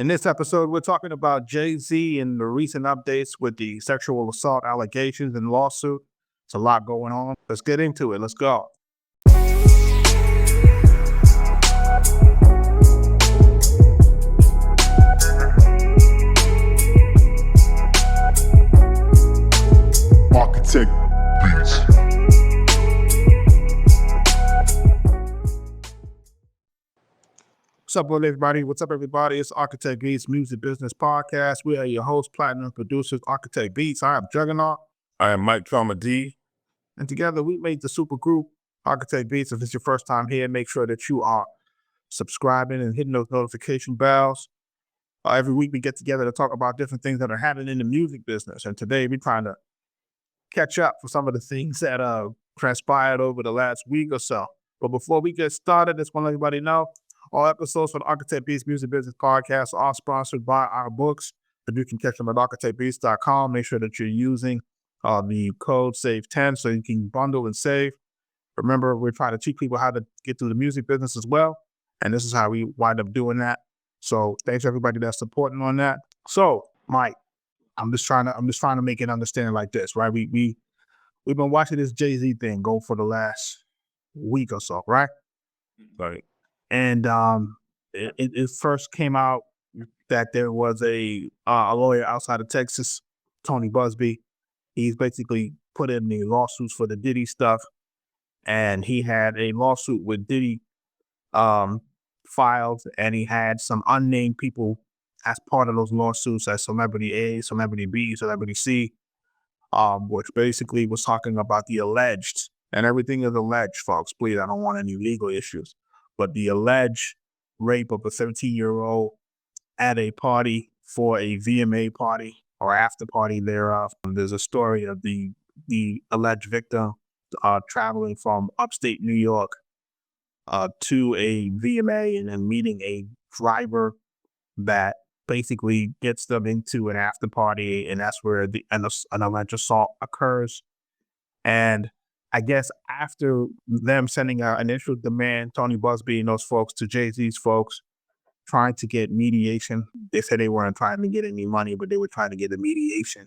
In this episode, we're talking about Jay-Z and the recent updates with the sexual assault allegations and lawsuit. It's a lot going on. Let's get into it. Let's go. Arkatech Beatz. What's up, everybody? What's up, everybody? It's Arkatech Beatz Music Business Podcast. We are your hosts, platinum producers, Arkatech Beatz. I am Juggernaut. I am Mike Trauma D. And together we made the super group, Arkatech Beatz. If it's your first time here, make sure that you are subscribing and hitting those notification bells. Every week we get together to talk about different things that are happening in the music business. And today we're trying to catch up for some of the things that transpired over the last week or so. But before we get started, just want to let everybody know, all episodes for the Arkatech Beatz Music Business Podcast are sponsored by our books. And you can catch them at arkatechbeatz.com. Make sure that you're using the code SAVE10 so you can bundle and save. Remember, we're trying to teach people how to get through the music business as well. And this is how we wind up doing that. So thanks everybody that's supporting on that. So, Mike, I'm just trying to make it understand like this, right? We've been watching this Jay-Z thing go for the last week or so, right? Right. And it first came out that there was a lawyer outside of Texas, Tony Busby. He's basically put in the lawsuits for the Diddy stuff, and he had a lawsuit with Diddy filed, and he had some unnamed people as part of those lawsuits as Celebrity A, Celebrity B, Celebrity C, which basically was talking about the alleged, and everything is alleged, folks. Please, I don't want any legal issues. But the alleged rape of a 13-year-old at a party for a VMA party or after party thereof. There's a story of the alleged victim traveling from upstate New York to a VMA and then meeting a driver that basically gets them into an after party, and that's where an alleged assault occurs. And I guess after them sending an initial demand, Tony Busby and those folks to Jay-Z's folks, trying to get mediation. They said they weren't trying to get any money, but they were trying to get a mediation.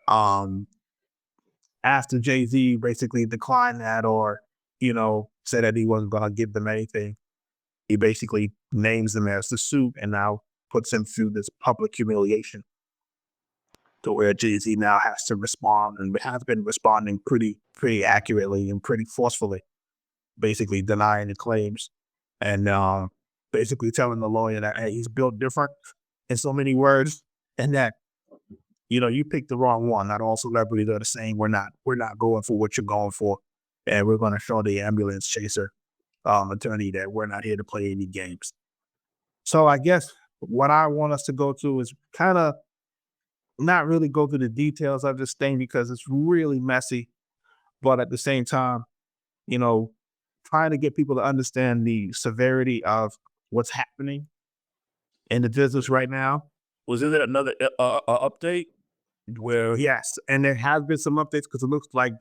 After Jay-Z basically declined that or, said that he wasn't going to give them anything, he basically names them as the suit and now puts him through this public humiliation to where Jay-Z now has to respond and has been responding pretty accurately and pretty forcefully, basically denying the claims and basically telling the lawyer that, hey, he's built different in so many words, and that, you picked the wrong one. Not all celebrities are the same. We're not going for what you're going for, and we're going to show the ambulance chaser attorney that we're not here to play any games. So I guess what I want us to go to is kind of not really go through the details of this thing because it's really messy, but at the same time, trying to get people to understand the severity of what's happening in the business right now. Was it another update? Where yes, and there has been some updates because it looks like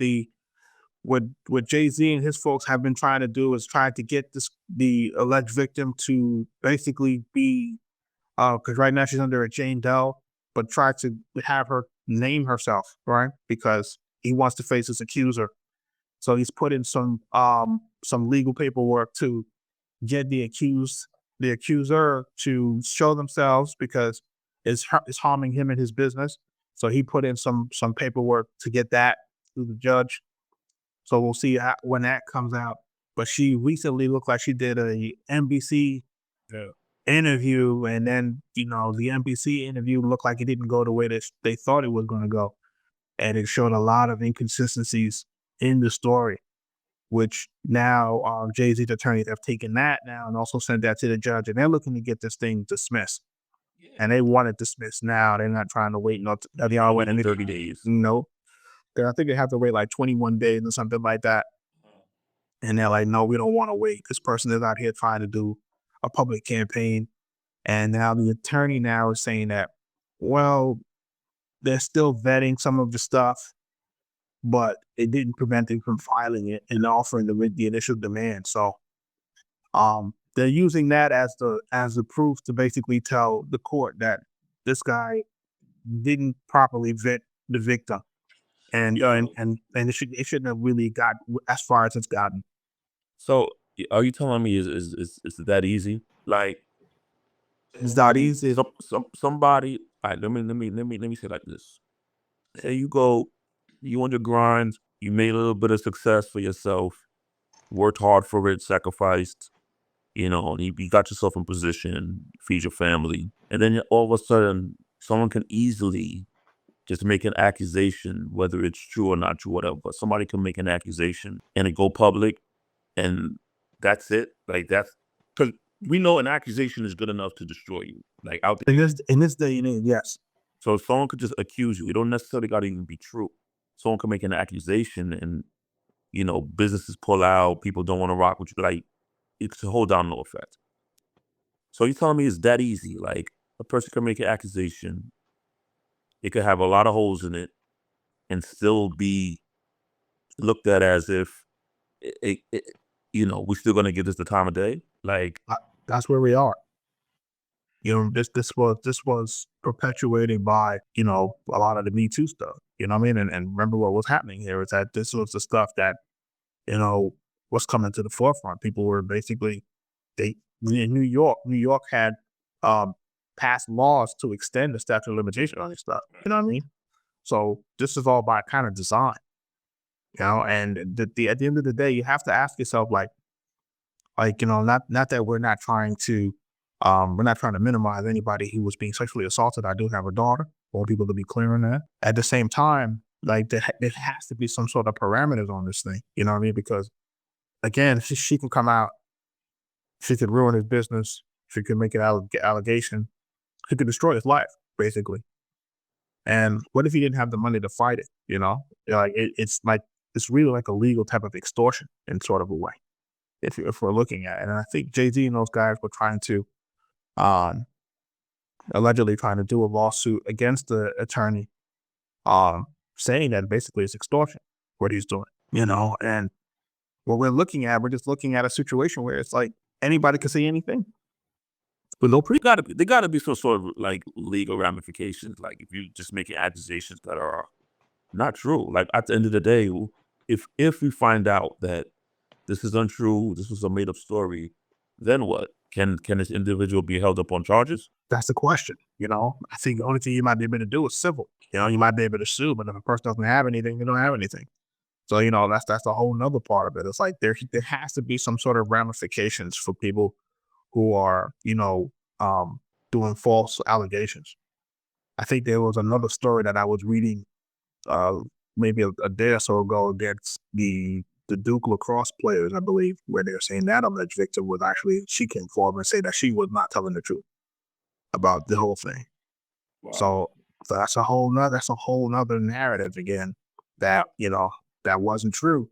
what Jay-Z and his folks have been trying to do is try to get the alleged victim to basically be, because right now she's under a Jane Doe, but try to have her name herself, right? Because he wants to face his accuser. So he's put in some legal paperwork to get the accuser to show themselves because it's harming him and his business. So he put in some paperwork to get that to the judge. So we'll see when that comes out. But she recently looked like she did a NBC interview, and then the NBC interview looked like it didn't go the way that they thought it was going to go, and it showed a lot of inconsistencies in the story, which now Jay-Z's attorneys have taken that now and also sent that to the judge, and they're looking to get this thing dismissed. And they want it dismissed now. They're not trying to wait they are waiting 30 days. No, I think they have to wait like 21 days or something like that. And they're like, no, we don't want to wait. This person is out here trying to do a public campaign. And now the attorney now is saying that, well, they're still vetting some of the stuff, but it didn't prevent them from filing it and offering the initial demand. So they're using that as the proof to basically tell the court that this guy didn't properly vet the victim, and it shouldn't have really got as far as it's gotten. So are you telling me is it that easy? Like It's not easy. somebody. All right, let me say it like this. There you go. You on your grind. You made a little bit of success for yourself. Worked hard for it. Sacrificed. You got yourself in position. Feed your family, and then all of a sudden, someone can easily just make an accusation, whether it's true or not true, whatever. But somebody can make an accusation and it go public, and that's it. Like that's because we know an accusation is good enough to destroy you. Like out there. In this day and age, yes. So someone could just accuse you. It don't necessarily got to even be true. Someone can make an accusation, and businesses pull out. People don't want to rock with you. Like it's a whole domino effect. So you telling me it's that easy? Like a person can make an accusation. It could have a lot of holes in it, and still be looked at as if we're still gonna give this the time of day. Like That's where we are. This was perpetuated by a lot of the Me Too stuff. You know what I mean? And remember what was happening here is that this was the stuff that was coming to the forefront. People were basically they in New York had passed laws to extend the statute of limitation on this stuff. You know what I mean? So this is all by kind of design. And at the end of the day, you have to ask yourself, not that we're not trying to minimize anybody who was being sexually assaulted. I do have a daughter. I want people to be clear on that. At the same time, like there has to be some sort of parameters on this thing. You know what I mean? Because again, she can come out, she could ruin his business, she could make an allegation, she could destroy his life, basically. And what if he didn't have the money to fight it? It's really like a legal type of extortion in sort of a way, if we're looking at it. And I think Jay-Z and those guys were trying to, allegedly trying to do a lawsuit against the attorney, saying that basically it's extortion, what he's doing, and what we're just looking at a situation where it's like anybody can say anything. But no pre there gotta be some sort of like legal ramifications. Like if you just making accusations that are not true. Like at the end of the day, if we find out that this is untrue, this was a made up story, then what? Can this individual be held up on charges? That's the question. I think the only thing you might be able to do is civil. You might be able to sue, but if a person doesn't have anything, they don't have anything. So that's a whole nother part of it. It's like there has to be some sort of ramifications for people who are doing false allegations. I think there was another story that I was reading maybe a day or so ago against the Duke lacrosse players, I believe, where they're saying that alleged victim was actually, she came forward and said that she was not telling the truth about the whole thing. Wow. So that's a whole nother narrative again that that wasn't true.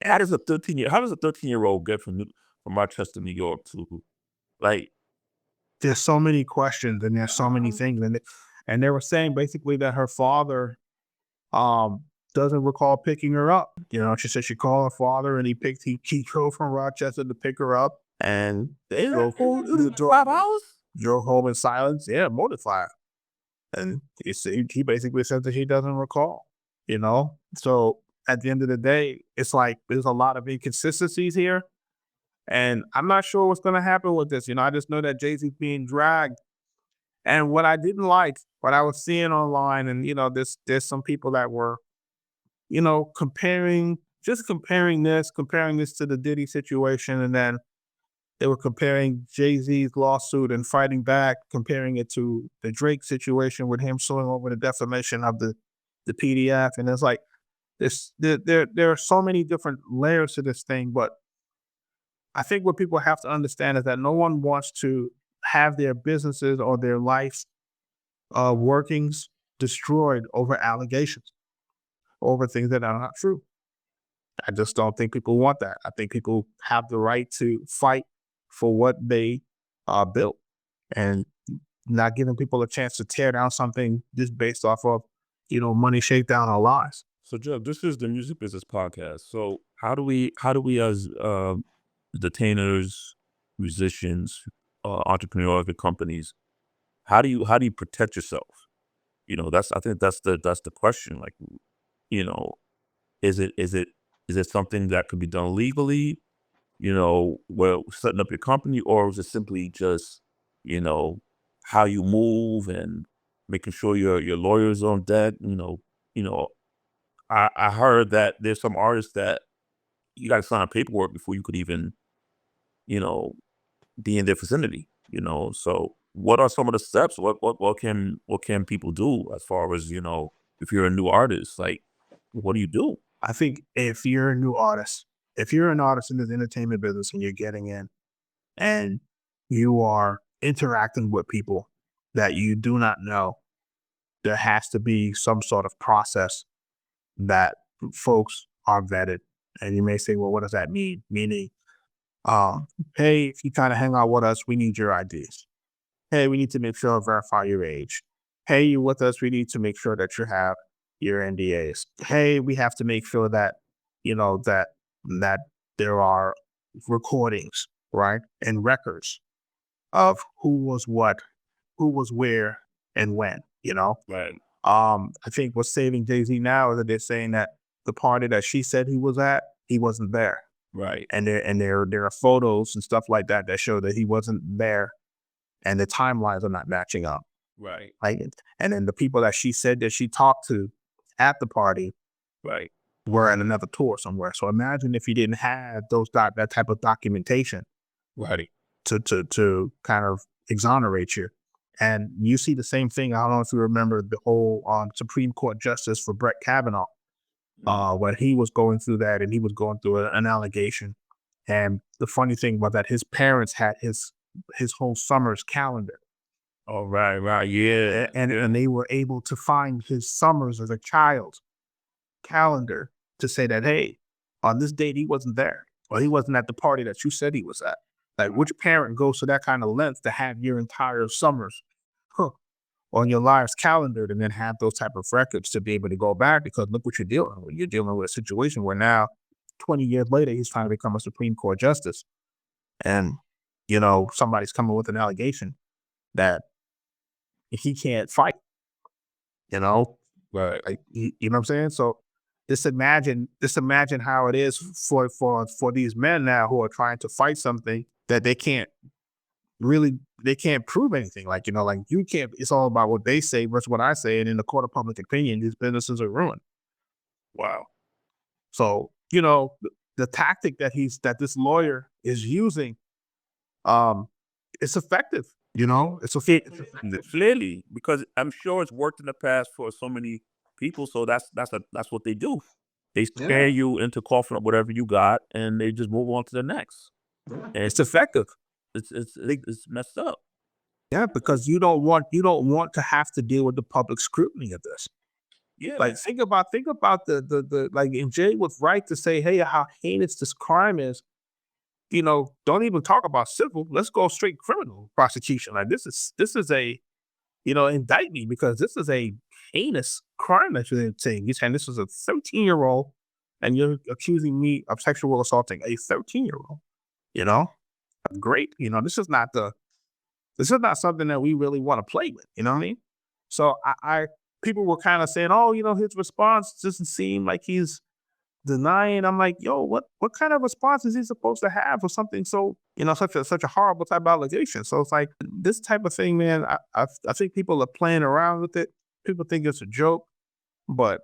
How does a 13-year-old get from Rochester, New York to like? There's so many questions and there's so many things, and they were saying basically that her father doesn't recall picking her up. She said she called her father and he drove from Rochester to pick her up, and they drove 5 hours. Drove home in silence. Yeah, mortified. And he basically said that he doesn't recall. So at the end of the day, it's like there's a lot of inconsistencies here, and I'm not sure what's going to happen with this. I just know that Jay-Z's being dragged. And what I didn't like, what I was seeing online, and there's some people that were, comparing this to the Diddy situation, and then they were comparing Jay-Z's lawsuit and fighting back, comparing it to the Drake situation with him suing over the defamation of the PDF. And it's like there are so many different layers to this thing, but I think what people have to understand is that no one wants to have their businesses or their life workings destroyed over allegations, over things that are not true. I just don't think people want that. I think people have the right to fight for what they built, and not giving people a chance to tear down something just based off of, money, shakedown, or lies. So Jeff, this is the Music Business Podcast. So how do we as detainers, musicians, entrepreneurs with companies, how do you protect yourself? I think that's the question. Like, you know, is it something that could be done legally? Well, setting up your company, or is it simply just, you know, how you move and making sure your lawyer's on deck? You know, I heard that there's some artists that you got to sign paperwork before you could even, you know, be in their vicinity. So what are some of the steps? What can people do as far as, if you're a new artist, like, what do you do? I think if you're a new artist, if you're an artist in the entertainment business and you're getting in and you are interacting with people that you do not know, there has to be some sort of process that folks are vetted. And you may say, well, what does that mean? Meaning, hey, if you kind of hang out with us, we need your IDs. Hey, we need to make sure verify your age. Hey, you with us, we need to make sure that you have your NDAs. Hey, we have to make sure that, that there are recordings, right? And records of who was what, who was where and when. Right, I think what's saving Jay-Z now is that they're saying that the party that she said he was at, he wasn't there. right, And there are photos and stuff like that that show that he wasn't there and the timelines are not matching up. right, Like, and then the people that she said that she talked to at the party right, were at another tour somewhere. So imagine if you didn't have that type of documentation right. to kind of exonerate you. And you see the same thing. I don't know if you remember the whole Supreme Court justice for Brett Kavanaugh, when he was going through that and he was going through an allegation. And the funny thing was that his parents had his whole summer's calendar. Oh, right, right, yeah, And they were able to find his summers as a child calendar to say that, hey, on this date he wasn't there, or he wasn't at the party that you said he was at. Like, which parent goes to that kind of length to have your entire summers on your liar's calendar and then have those type of records to be able to go back? Because look what you're dealing with. You're dealing with a situation where now, 20 years later, he's trying to become a Supreme Court justice. And, somebody's coming with an allegation that he can't fight, you know, right, like, you know what I'm saying? So just imagine how it is for these men now who are trying to fight something that they can't prove anything. Like, like you can't, it's all about what they say versus what I say. And in the court of public opinion, these businesses are ruined. wow, So, the tactic that this lawyer is using, it's effective, it's effective. clearly, because I'm sure it's worked in the past for so many people. So that's what they do. They scare you into coughing up whatever you got, and they just move on to the next. And It's effective. it's messed up. Yeah, because you don't want to have to deal with the public scrutiny of this. Yeah, Like, think about the like, and Jay was right to say, hey, how heinous this crime is. Don't even talk about civil. Let's go straight criminal prosecution. Like, this is a, indict me, because this is a heinous crime that you're saying. You're saying this is a 13-year-old and you're accusing me of sexual assaulting a 13-year-old. You know, great. This is not something that we really want to play with. You know what I mean? So I people were kind of saying, oh, his response doesn't seem like he's denying. I'm like, yo, what kind of response is he supposed to have for something so, such a horrible type of allegation? So it's like this type of thing, man. I think people are playing around with it. People think it's a joke, but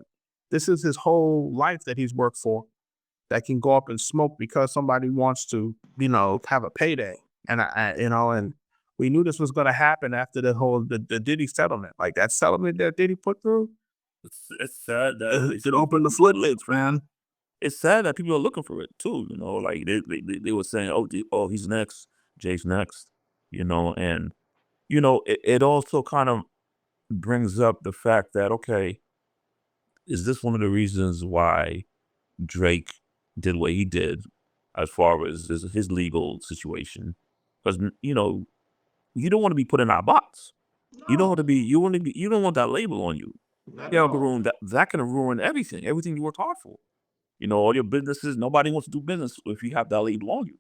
this is his whole life that he's worked for that can go up in smoke because somebody wants to, have a payday. And and we knew this was going to happen after the Diddy settlement. Like, that settlement that Diddy put through, it's sad that it opened the floodgates, man. it's sad that people are looking for it too. Like they were saying, oh, he's next, Jay's next. And it also kind of brings up the fact that, okay, is this one of the reasons why Drake did what he did as far as his legal situation? Because you don't want to be put in our box. You don't want to be. You don't want that label on you. Yeah, that can ruin everything you worked hard for. All your businesses. Nobody wants to do business if you have that label on you.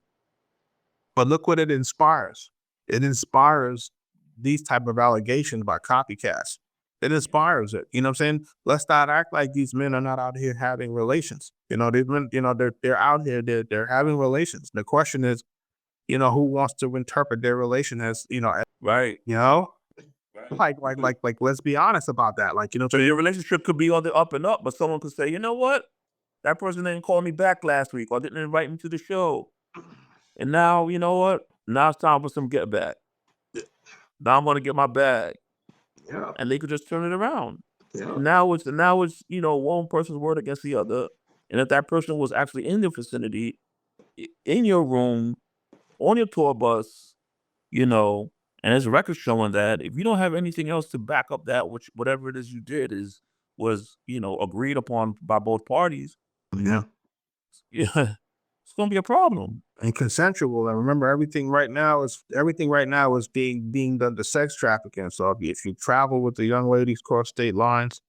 But look what it inspires. It inspires these type of allegations by copycats. It inspires it. You know what I'm saying? Let's not act like these men are not out here having relations. You know, these men, you know, they're out here, they're having relations. The question is, you know, who wants to interpret their relation as, you know, Right. you know? Right. Like, let's be honest about that. Like, you know, So your relationship could be on the up and up, but someone could say, you know what? That person didn't call me back last week or didn't invite me to the show. And now, you know what? Now it's time for some get back. Now I'm gonna get my bag. yeah, And they could just turn it around. yeah, Now it's, you know, one person's word against the other. And if that person was actually in the vicinity, in your room, on your tour bus, you know, and there's records showing that, if you don't have anything else to back up that, which whatever it is you did was, you know, agreed upon by both parties, yeah. yeah, it's gonna be a problem. And consensual. And remember, everything right now is being done to sex trafficking. So if you travel with the young ladies across state lines,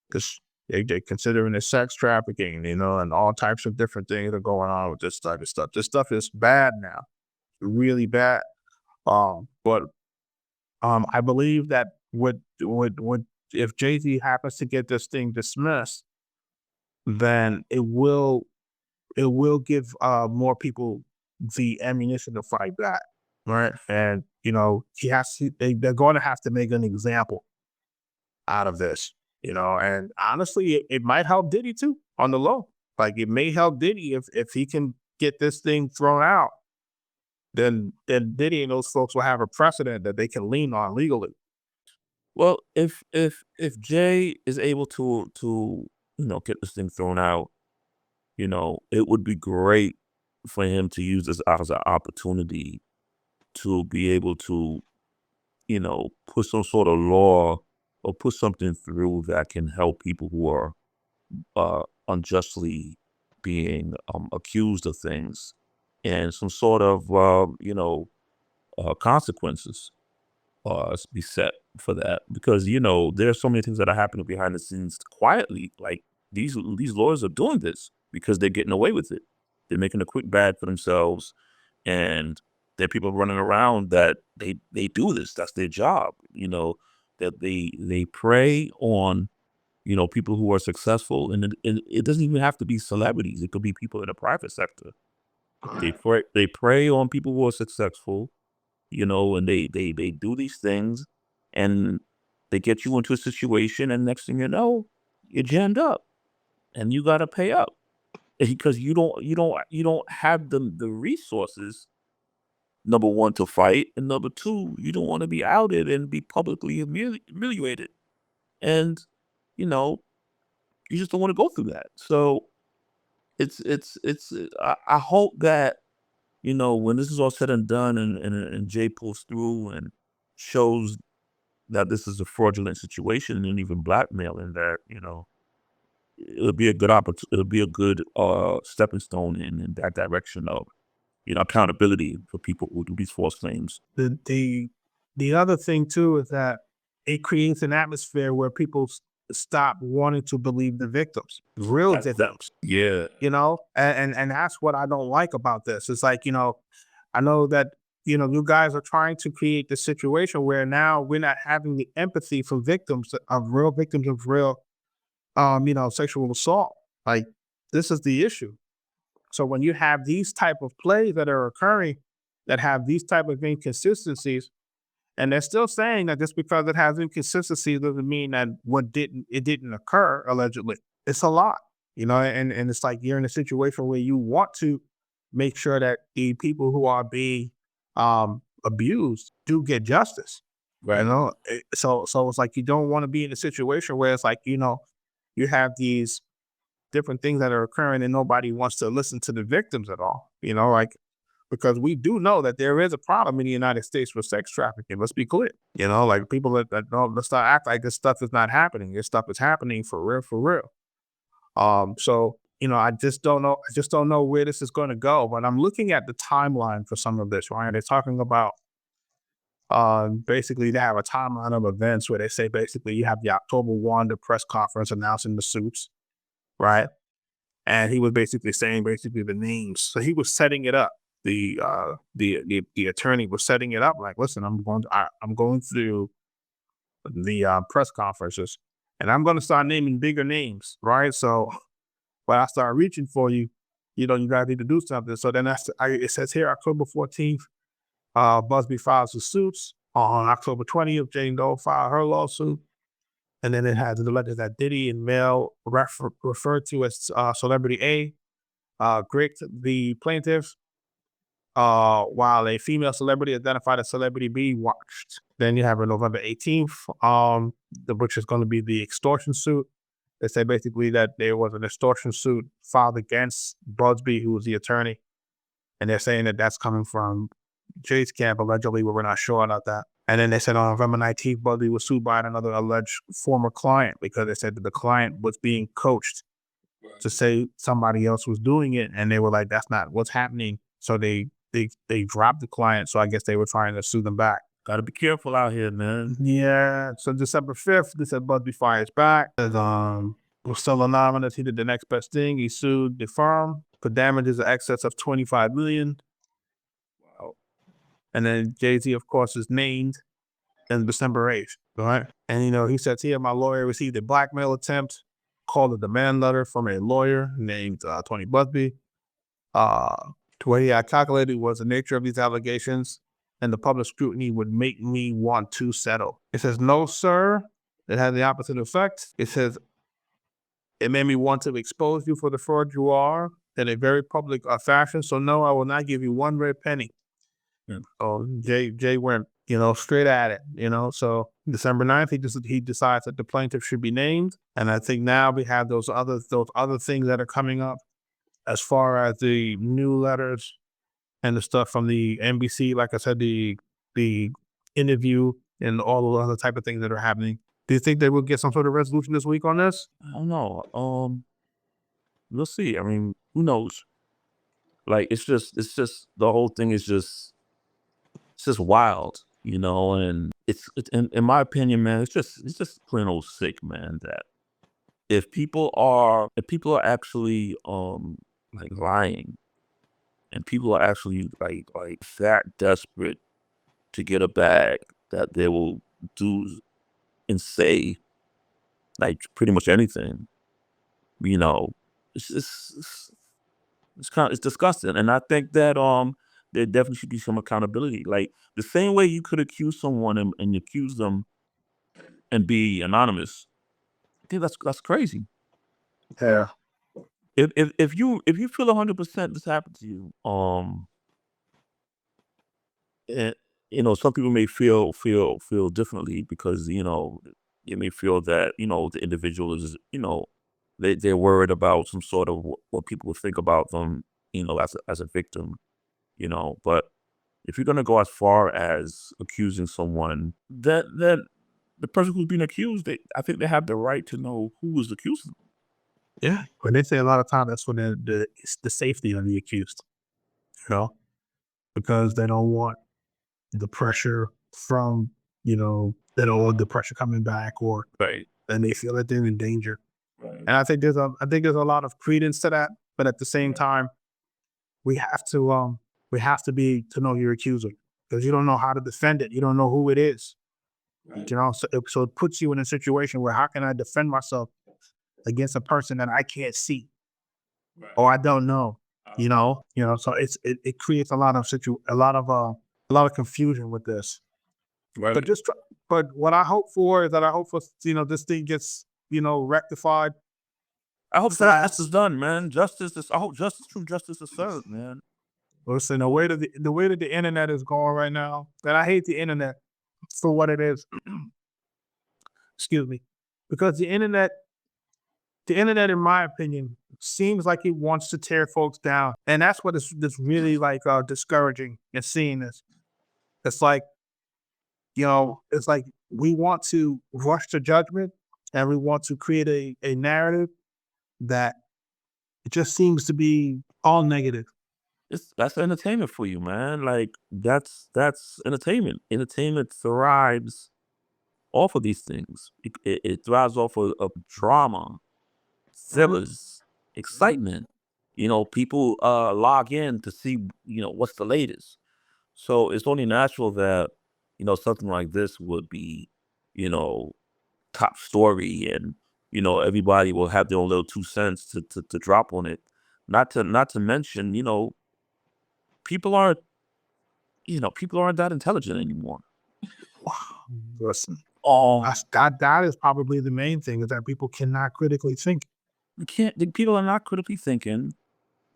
because they're considering it sex trafficking, you know, and all types of different things are going on with this type of stuff. This stuff is bad now, really bad. But I believe that would if Jay-Z happens to get this thing dismissed, then it will give more people the ammunition to fight back, right? And you know, they're going to have to make an example out of this, you know. And honestly, it might help Diddy too on the low. Like it may help Diddy if he can get this thing thrown out. Then Diddy and those folks will have a precedent that they can lean on legally. Well, if Jay is able to you know get this thing thrown out, you know, it would be great for him to use this as an opportunity to be able to, you know, put some sort of law or put something through that can help people who are unjustly being accused of things and some sort of, you know, consequences be set for that because you know there's so many things that are happening behind the scenes quietly. Like these lawyers are doing this because they're getting away with it. They're making a quick bag for themselves, and there are people running around that they do this. That's their job. You know that they prey on you know people who are successful, and it doesn't even have to be celebrities. It could be people in the private sector. They prey on people who are successful, you know, and they do these things and they get you into a situation and next thing you know, you're jammed up and you gotta pay up because you don't have the resources, number one, to fight, and number two, you don't want to be outed and be publicly humiliated. And, you know, you just don't want to go through that. So I hope that you know, when this is all said and done and Jay pulls through and shows that this is a fraudulent situation and even blackmailing that, you know, it'll be a good opportunity. It'll be a good stepping stone in that direction of, you know, accountability for people who do these false claims. The other thing too is that it creates an atmosphere where people stop wanting to believe the victims, real victims. Yeah. You know, and that's what I don't like about this. It's like, you know, I know that, you know, you guys are trying to create the situation where now we're not having the empathy for victims of real you know, sexual assault. Like this is the issue. So when you have these type of plays that are occurring that have these type of inconsistencies, and they're still saying that just because it has inconsistencies doesn't mean that it didn't occur allegedly. It's a lot, you know, and it's like you're in a situation where you want to make sure that the people who are being abused do get justice. You Right. know, so it's like you don't want to be in a situation where it's like, you know, you have these different things that are occurring and nobody wants to listen to the victims at all. You know, like because we do know that there is a problem in the United States with sex trafficking. Let's be clear. You know, like people that don't, let's not act like this stuff is not happening. This stuff is happening for real, for real. So you know, I just don't know. I just don't know where this is going to go. But I'm looking at the timeline for some of this. Right, they're talking about basically they have a timeline of events where they say basically you have the October 1, the press conference announcing the suits, right? And he was basically saying basically the names. So he was setting it up. the attorney was setting it up like, listen, I'm going through the press conferences, and I'm going to start naming bigger names, right? So when I start reaching for you, you guys need to do something. So then it says here, October 14th, Busby files the suits. On October 20th, Jane Doe filed her lawsuit. And then it has the letters that Diddy and Mel referred to as Celebrity A, Greg, the plaintiff, while a female celebrity identified as Celebrity B watched. Then you have a November 18th, which is going to be the extortion suit. They say basically that there was an extortion suit filed against Busby, who was the attorney. And they're saying that that's coming from Jay's camp, allegedly, but we're not sure about that. And then they said on November 19th, Busby was sued by another alleged former client because they said that the client was being coached to say somebody else was doing it. And they were like, that's not what's happening. So they dropped the client. So I guess they were trying to sue them back. Gotta be careful out here, man. Yeah. So December 5th, they said Busby fires back. Was still anonymous. He did the next best thing. He sued the firm for damages in excess of $25 million. Wow. And then Jay-Z, of course, is named on December 8th. Right. And, he says here, my lawyer received a blackmail attempt, called a demand letter from a lawyer named Tony Busby. To what he had calculated was the nature of these allegations, and the public scrutiny would make me want to settle. It says, no, sir. It had the opposite effect. It says, it made me want to expose you for the fraud you are in a very public fashion. So no, I will not give you one red penny. Yeah. Oh, Jay went, straight at it, So December 9th, he decides that the plaintiff should be named. And I think now we have those other things that are coming up as far as the new letters and the stuff from the NBC, like I said, the interview and all the other type of things that are happening. Do you think they will get some sort of resolution this week on this? I don't know. We'll see. I mean, who knows? Like, it's just the whole thing is just wild, and it's in my opinion, man, it's just plain old sick, man, that if people are actually like lying, and people are actually like that desperate to get a bag, that they will do and say like pretty much anything, it's just it's disgusting. And I think that there definitely should be some accountability. Like the same way you could accuse someone and accuse them and be anonymous. I think that's crazy. Yeah. If you feel 100% this happened to you, and some people may feel differently because you may feel that the individual is they're worried about some sort of what people will think about them as a victim, but if you're going to go as far as accusing someone, that the person who's being accused, I think they have the right to know who is accusing them. Yeah. When they say a lot of times that's when it's the safety of the accused, because they don't want the pressure from, they don't want the pressure coming back, or Right. and they feel that they're in danger. Right. And I think there's a lot of credence to that, but at the same time, we have to know your accuser, because you don't know how to defend it. You don't know who it is. Right. So it puts you in a situation where how can I defend myself against a person that I can't see, right, or I don't know, so it creates a lot of confusion with this. Right. But what I hope for is that this thing gets, rectified. I hope justice is done, man. I hope true justice is served, man. Listen, the way that the internet is going right now, and I hate the internet for what it is. Excuse me, because the internet, in my opinion, seems like it wants to tear folks down, and that's what is really discouraging in seeing this. It's like, it's like we want to rush to judgment, and we want to create a narrative that it just seems to be all negative. That's entertainment for you, man. Like that's entertainment. Entertainment thrives off of these things. It thrives off of drama, thrillers, excitement. people log in to see, what's the latest. So it's only natural that, something like this would be, you know, top story, and, everybody will have their own little 2 cents to drop on it. Not to mention, people aren't, people aren't that intelligent anymore. Listen, Oh, that is probably the main thing, is that people cannot critically think. people are not critically thinking.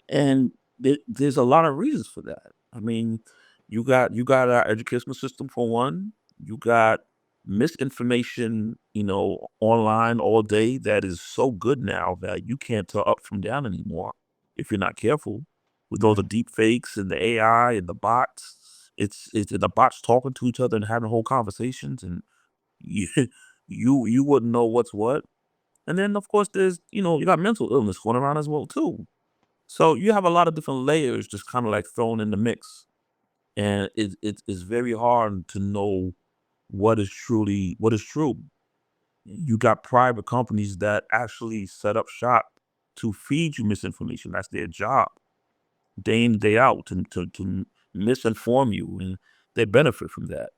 And there's a lot of reasons for that. I mean, you got our educational system for one. You got misinformation, online all day that is so good now that you can't tell up from down anymore if you're not careful. With all the deep fakes and the AI and the bots, it's the bots talking to each other and having whole conversations, and you you wouldn't know what's what. And then of course there's, you got mental illness going around as well too. So you have a lot of different layers just kind of like thrown in the mix, and it's very hard to know what is true. You got private companies that actually set up shop to feed you misinformation. That's their job, day in day out, to misinform you, and they benefit from that.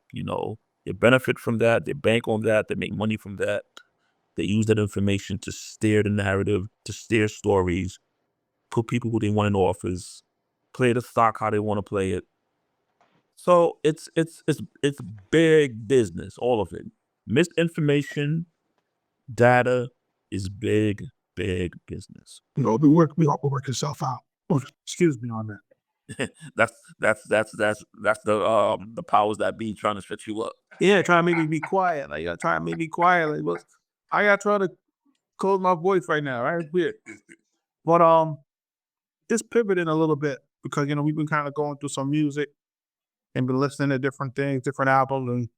They benefit from that. They bank on that. They make money from that. They use that information to steer the narrative, to steer stories, put people who they want in office, play the stock how they want to play it. So it's big business, all of it. Misinformation, data is big business. We all will work itself out. Oh, excuse me on that. That's the powers that be trying to shut you up. Yeah, trying to make me be quiet. Like, trying to make me quiet. Like, look, I got to try to close my voice right now. Right, it's weird. But just pivoting a little bit, because we've been kind of going through some music and been listening to different things, different albums,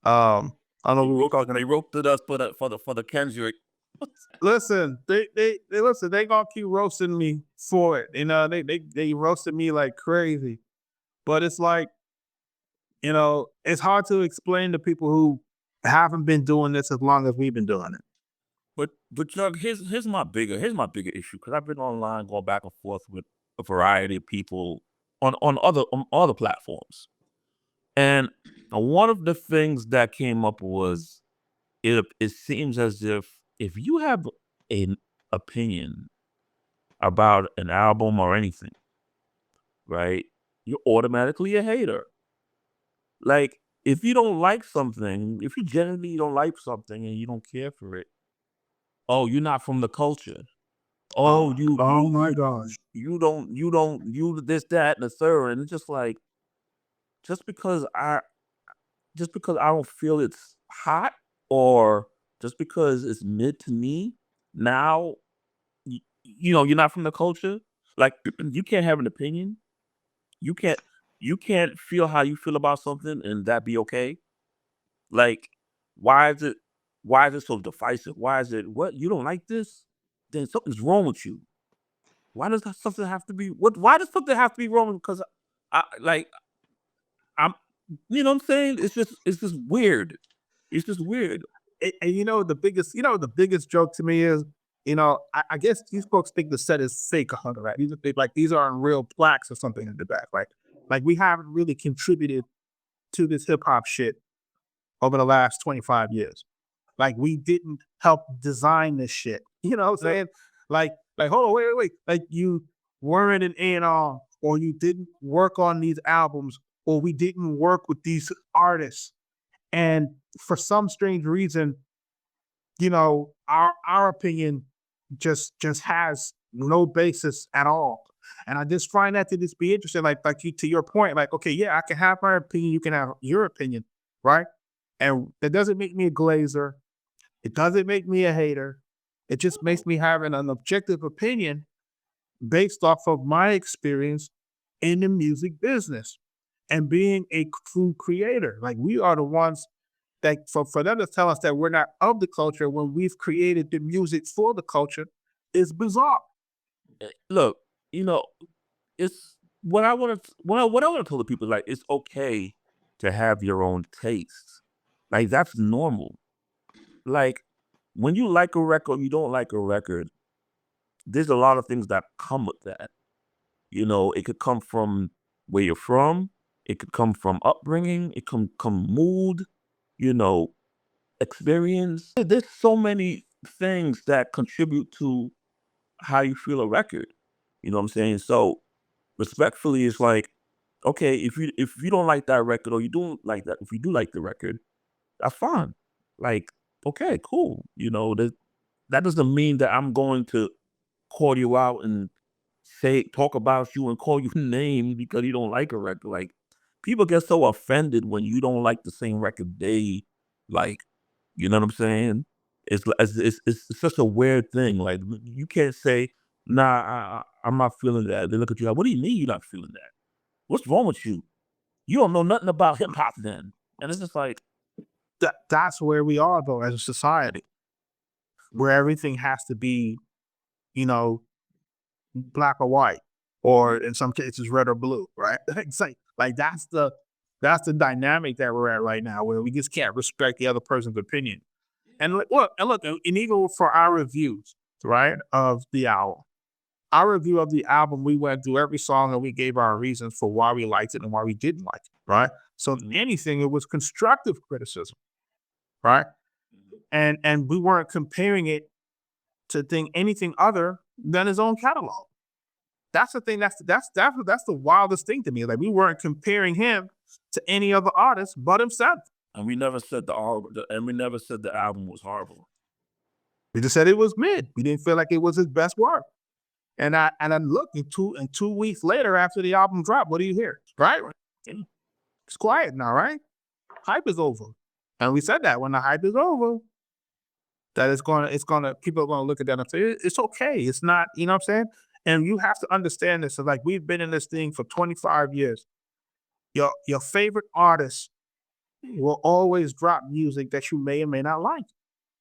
and I don't know. They roped us for the Kendrick. Listen, they listen. They gonna keep roasting me for it. They roasted me like crazy. But it's like, it's hard to explain to people who haven't been doing this as long as we've been doing it. But Chuck, here's my bigger issue, because I've been online going back and forth with a variety of people on other platforms, and one of the things that came up was, it seems as if you have an opinion about an album or anything, right, you're automatically a hater. Like, if you don't like something, if you genuinely don't like something and you don't care for it, oh, you're not from the culture. Oh, Oh my gosh. you this, that, and the third. And it's just like, just because I just because I don't feel it's hot, or just because it's mid to me, now you're not from the culture. Like, you can't have an opinion. You can't you can't feel how you feel about something and that be okay. Like, why is it why is it so divisive? Why is it, what, you don't like this? Then something's wrong with you. Why does that something have to be what why does something have to be wrong? Because I'm what I'm saying? It's just weird. It's just weird. And the biggest joke to me is, I guess these folks think the set is fake, right? These aren't real plaques or something in the back. Like we haven't really contributed to this hip hop shit over the last 25 years. Like, we didn't help design this shit. You know what I'm saying? Like, hold on, wait. Like, you weren't an A&R, or you didn't work on these albums, or we didn't work with these artists. And for some strange reason, our opinion just has no basis at all. And I just find that to just be interesting. Like you, to your point, like, okay, yeah, I can have my opinion, you can have your opinion, right? And that doesn't make me a glazer. It doesn't make me a hater. It just makes me having an objective opinion based off of my experience in the music business and being a true creator. Like, we are the ones that, for them to tell us that we're not of the culture when we've created the music for the culture, is bizarre. Look, you know, it's what I want to tell the people, like, it's okay to have your own taste. Like, that's normal. Like, when you like a record, you don't like a record, there's a lot of things that come with that. It could come from where you're from. It could come from upbringing. It can come mood, you know, experience. There's so many things that contribute to how you feel a record. You know what I'm saying? So respectfully, it's like, okay, if you don't like that record, or you don't like that, if you do like the record, that's fine. Like, okay, cool. That doesn't mean that I'm going to call you out and talk about you and call you names because you don't like a record. Like, people get so offended when you don't like the same record they like. You know what I'm saying? It's such a weird thing. Like, you can't say, "Nah, I'm not feeling that." They look at you like, "What do you mean you're not feeling that? What's wrong with you? You don't know nothing about hip hop then." And it's just like, That's where we are though as a society, where everything has to be, you know, black or white, or in some cases red or blue, right? It's like that's the dynamic that we're at right now, where we just can't respect the other person's opinion. And and even for our reviews, right, of the album, our review of the album, we went through every song and we gave our reasons for why we liked it and why we didn't like it, right? So if anything, it was constructive criticism, right? And we weren't comparing it to anything other than his own catalog. That's the thing. That's the wildest thing to me. Like, we weren't comparing him to any other artist but himself. and we never said and we never said the album was horrible. We just said it was mid. We didn't feel like it was his best work. And I look, and 2 weeks later after the album dropped, what do you hear? Right? It's quiet now, right? Hype is over. And we said that when the hype is over, that people are gonna look at that and say, it's okay. It's not, you know what I'm saying? And you have to understand this. So, like, we've been in this thing for 25 years. Your favorite artist will always drop music that you may or may not like.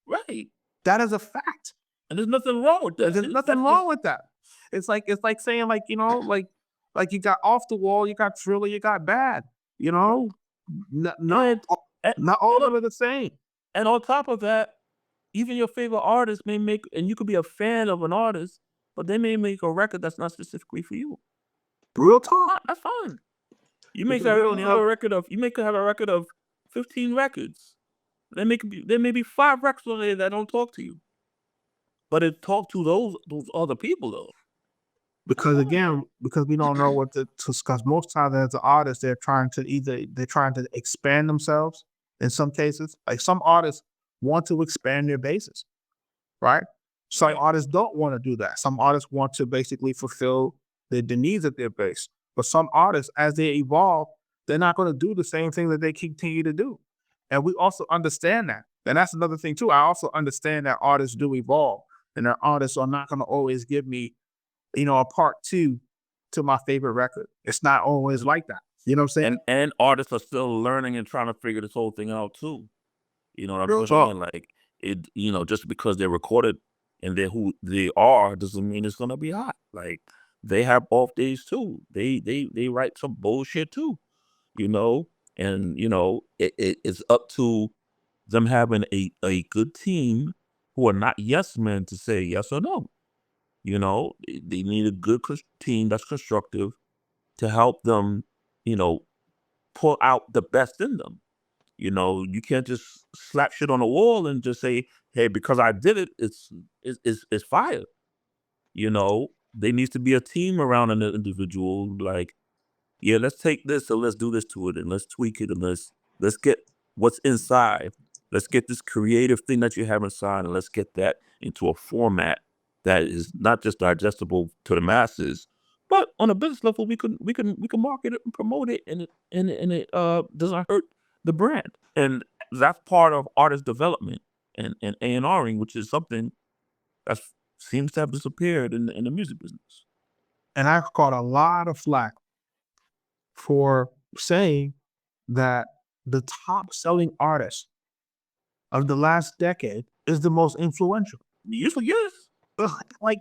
Right. That is a fact. And there's nothing wrong with that. There's nothing wrong with that. It's like saying, like, like you got Off the Wall, you got Thriller, you got Bad. Not all of them are the same. And on top of that, even your favorite artist may make, and you could be a fan of an artist, but they may make a record that's not specifically for you. Real talk. That's fine. You may have a record of 15 records. There may be 5 records on there that don't talk to you, but it talk to those other people though. Because we don't know what to discuss. Most times as an artist, they're trying to expand themselves in some cases. Like, some artists want to expand their bases, right? Some artists don't want to do that. Some artists want to basically fulfill the needs of their base. But some artists, as they evolve, they're not going to do the same thing that they continue to do. And we also understand that. And that's another thing too. I also understand that artists do evolve, and that artists are not going to always give me, a part 2 to my favorite record. It's not always like that. You know what I'm saying? And artists are still learning and trying to figure this whole thing out too. You know what Real I'm talk. saying? Like, it, just because they're recorded and they're who they are doesn't mean it's gonna be hot. Like, they have off days too. They write some bullshit too. You know, and it's up to them having a good team who are not yes men to say yes or no. They need a good team that's constructive to help them, pull out the best in them. You can't just slap shit on the wall and just say, "Hey, because I did it, it's fire." There needs to be a team around an individual. Like, yeah, let's take this and let's do this to it and let's tweak it and let's get what's inside. Let's get this creative thing that you have inside and let's get that into a format that is not just digestible to the masses, but on a business level, we can market it and promote it, and it doesn't hurt the brand. And that's part of artist development and A&Ring, which is something that seems to have disappeared in the music business. And I've caught a lot of flack for saying that the top selling artist of the last decade is the most influential. Usually, yes. Like,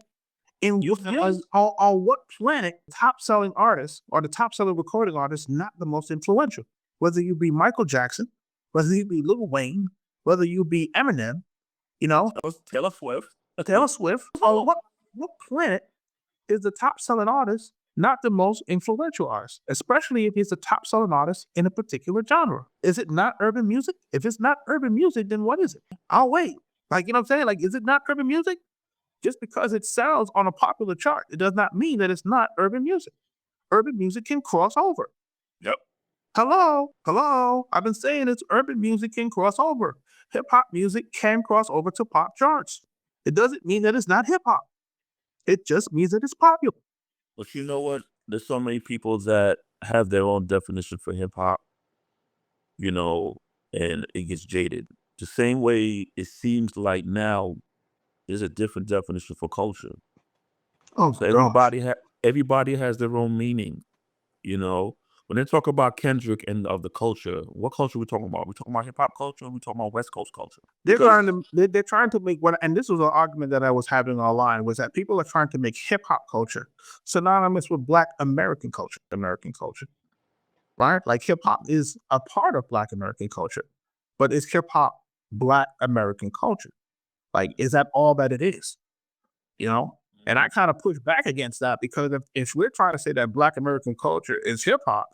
Yes. on what planet top selling artist or the top selling recording artist not the most influential? Whether you be Michael Jackson, whether you be Lil Wayne, whether you be Eminem, That was Taylor Swift. Taylor Swift, or what planet is the top selling artist not the most influential artist, especially if he's the top selling artist in a particular genre? Is it not urban music? If it's not urban music, then what is it? I'll wait. Like, you know what I'm saying? Like, is it not urban music? Just because it sells on a popular chart, it does not mean that it's not urban music. Urban music can cross over. Yep. Hello. I've been saying it's urban music can cross over. Hip hop music can cross over to pop charts. It doesn't mean that it's not hip hop. It just means that it's popular. But you know what? There's so many people that have their own definition for hip hop, you know, and it gets jaded. The same way it seems like now there's a different definition for culture. Oh, So everybody has their own meaning, you know. When they talk about Kendrick and of the culture, what culture we talking about? We talking about hip hop culture? Or we talking about West Coast culture? They're trying to make what, and this was an argument that I was having online, was that people are trying to make hip hop culture synonymous with Black American culture, right? Like hip hop is a part of Black American culture, but is hip hop Black American culture? Like, is that all that it is? You know? And I kind of push back against that because if we're trying to say that Black American culture is hip hop,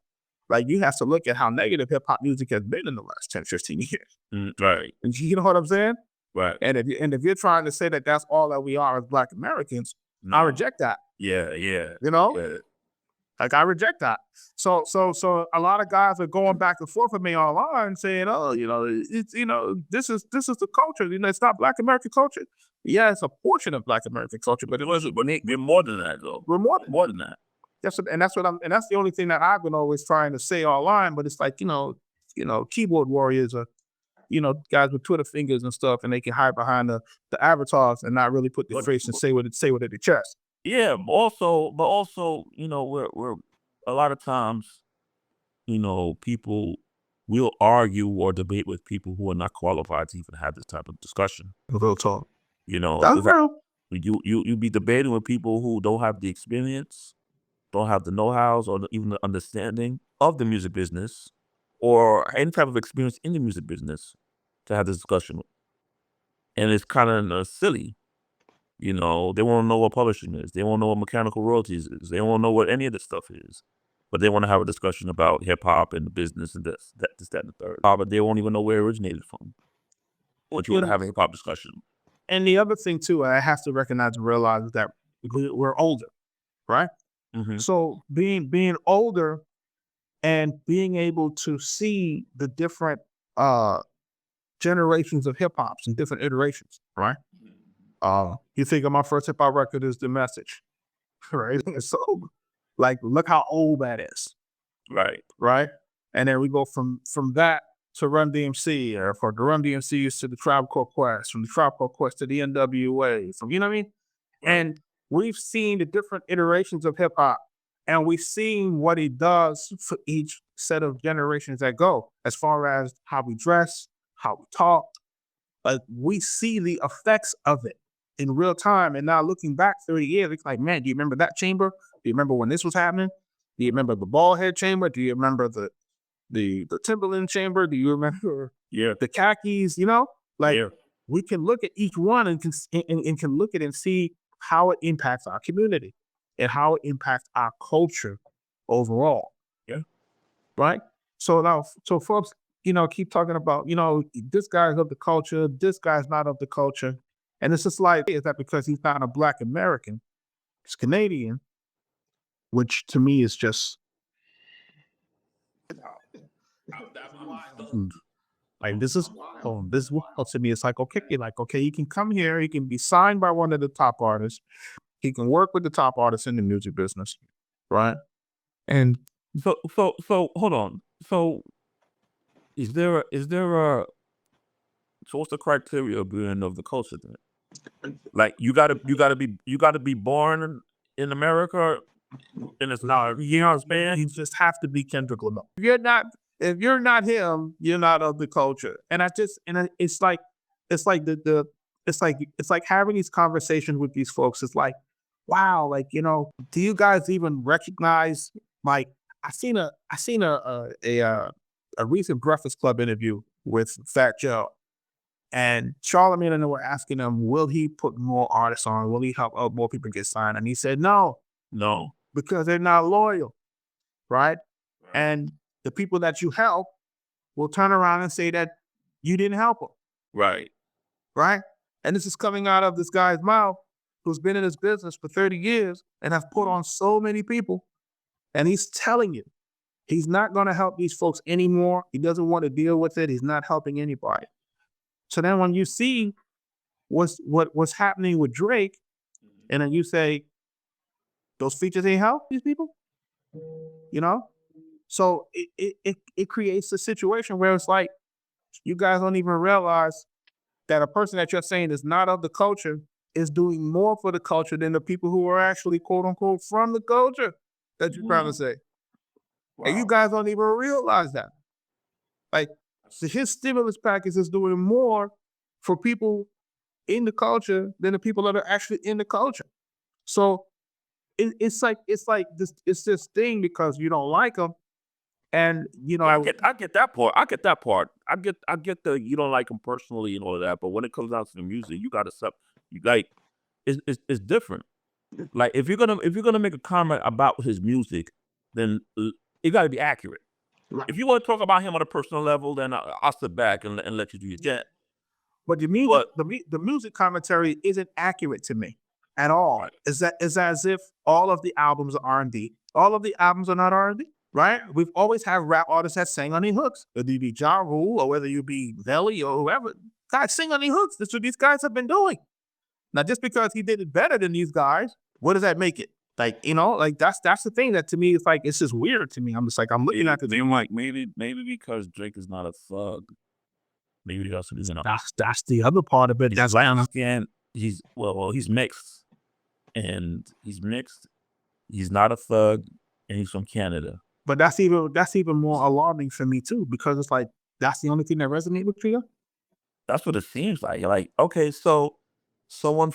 like you have to look at how negative hip hop music has been in the last 10, 15 years. Right. And you know what I'm saying? Right. And if you're trying to say that that's all that we are as Black Americans, I reject that. Yeah. You know? Yeah. Like I reject that. So a lot of guys are going back and forth with me online saying, "Oh, you know, it's this is the culture. You know, it's not Black American culture." Yeah, it's a portion of Black American culture, but it wasn't. But we're more than that, though. We're more than that. That's the only thing that I've been always trying to say online. But it's like keyboard warriors are guys with Twitter fingers and stuff, and they can hide behind the avatars and not really put their face and say what at their chest. Yeah, but also, we're a lot of times, people will argue or debate with people who are not qualified to even have this type of discussion. Real talk. That's real. You be debating with people who don't have the experience, don't have the know-hows, or even the understanding of the music business, or any type of experience in the music business to have this discussion with. And it's kind of silly. They won't know what publishing is. They won't know what mechanical royalties is. They won't know what any of this stuff is. But they want to have a discussion about hip hop and the business and this, that, and the third. But they won't even know where it originated from. But you want to have a hip hop discussion. And the other thing too, I have to recognize and realize is that we're older, right? Mm-hmm. So being older and being able to see the different generations of hip hops and different iterations, right? You think of my first hip hop record is The Message, right? So, like, look how old that is, right? And then we go from that to Run DMC, or for the Run DMCs to the Tribe Called Quest, from the Tribe Called Quest to the NWA, from you know what I mean? Right. And we've seen the different iterations of hip hop, and we've seen what it does for each set of generations that go, as far as how we dress, how we talk. But we see the effects of it in real time. And now looking back 30 years, it's like, man, do you remember that chamber? Do you remember when this was happening? Do you remember the ball head chamber? Do you remember the Timberland chamber? Do you remember the khakis? We can look at each one and can look at it and see how it impacts our community and how it impacts our culture overall. Yeah. Right? So folks, keep talking about, this guy's of the culture, this guy's not of the culture. And it's just like, is that because he's not a Black American? He's Canadian, which to me is just like, this is wild to me. It's like, okay, he can come here, he can be signed by one of the top artists, he can work with the top artists in the music business, right? And so hold on. So is there a so what's the criteria of being of the culture then? Like you gotta be born in America, and it's not, you know what I'm saying? You just have to be Kendrick Lamar. If you're not him, you're not of the culture. And it's like having these conversations with these folks. It's like, wow, like, do you guys even recognize, like, I seen a recent Breakfast Club interview with Fat Joe. And Charlamagne and they were asking him, will he put more artists on? Will he help more people get signed? And he said, no, because they're not loyal, right? And the people that you help will turn around and say that you didn't help them, Right. right? And this is coming out of this guy's mouth who's been in this business for 30 years and have put on so many people. And he's telling you, he's not going to help these folks anymore. He doesn't want to deal with it. He's not helping anybody. So then when you see what's happening with Drake, and then you say, those features ain't help these people, you know? So it creates a situation where it's like, you guys don't even realize that a person that you're saying is not of the culture is doing more for the culture than the people who are actually, quote unquote, from the culture that you're trying to say. Wow. And you guys don't even realize that. Like, so his stimulus package is doing more for people in the culture than the people that are actually in the culture. So it's like this. It's this thing because you don't like them, and you know. I get that part. I get that part. I get the you don't like him personally and all of that. But when it comes down to the music, you gotta you like it's different. Like if you're gonna make a comment about his music, then it got to be accurate. Right. If you want to talk about him on a personal level, then I'll sit back and let you do your thing. But the music commentary isn't accurate to me at all. Right. It's as if all of the albums are R&B. All of the albums are not R&B, right? We've always had rap artists that sing on the hooks, whether you be Ja Rule or whether you be Nelly or whoever. Guys sing on the hooks. That's what these guys have been doing. Now, just because he did it better than these guys, what does that make it? Like, you know, like that's the thing that to me is like, it's just weird to me. I'm just like, I'm looking at the thing like, maybe because Drake is not a thug. Maybe that's what that's the other part of it. That's like, he's mixed, and he's mixed. He's not a thug, and he's from Canada. But that's even more alarming for me too, because it's like that's the only thing that resonates with you. That's what it seems like. You're like, okay, so someone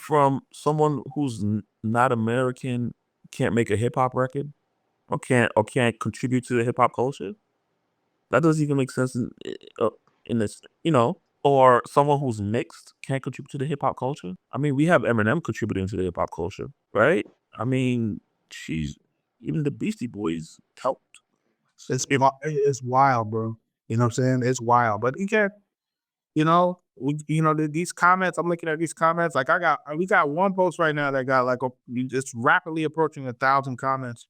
who's not American can't make a hip hop record, or can't contribute to the hip hop culture. That doesn't even make sense in this, you know. Or someone who's mixed can't contribute to the hip hop culture. I mean, we have Eminem contributing to the hip hop culture, right? I mean, even the Beastie Boys helped. It's wild, bro. You know what I'm saying? It's wild. But you can't, these comments, I'm looking at these comments, like we got one post right now that got like it's rapidly approaching 1,000 comments.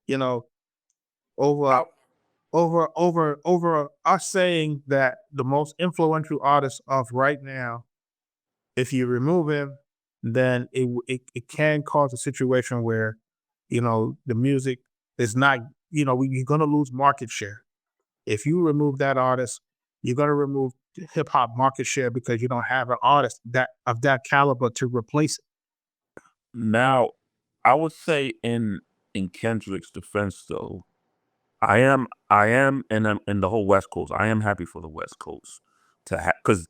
You know, over us saying that the most influential artist of right now, if you remove him, then it can cause a situation where, the music is not, you're gonna lose market share. If you remove that artist, you're gonna remove hip hop market share because you don't have an artist of that caliber to replace it. Now, I would say in Kendrick's defense, though, I am, and I'm in the whole West Coast. I am happy for the West Coast because,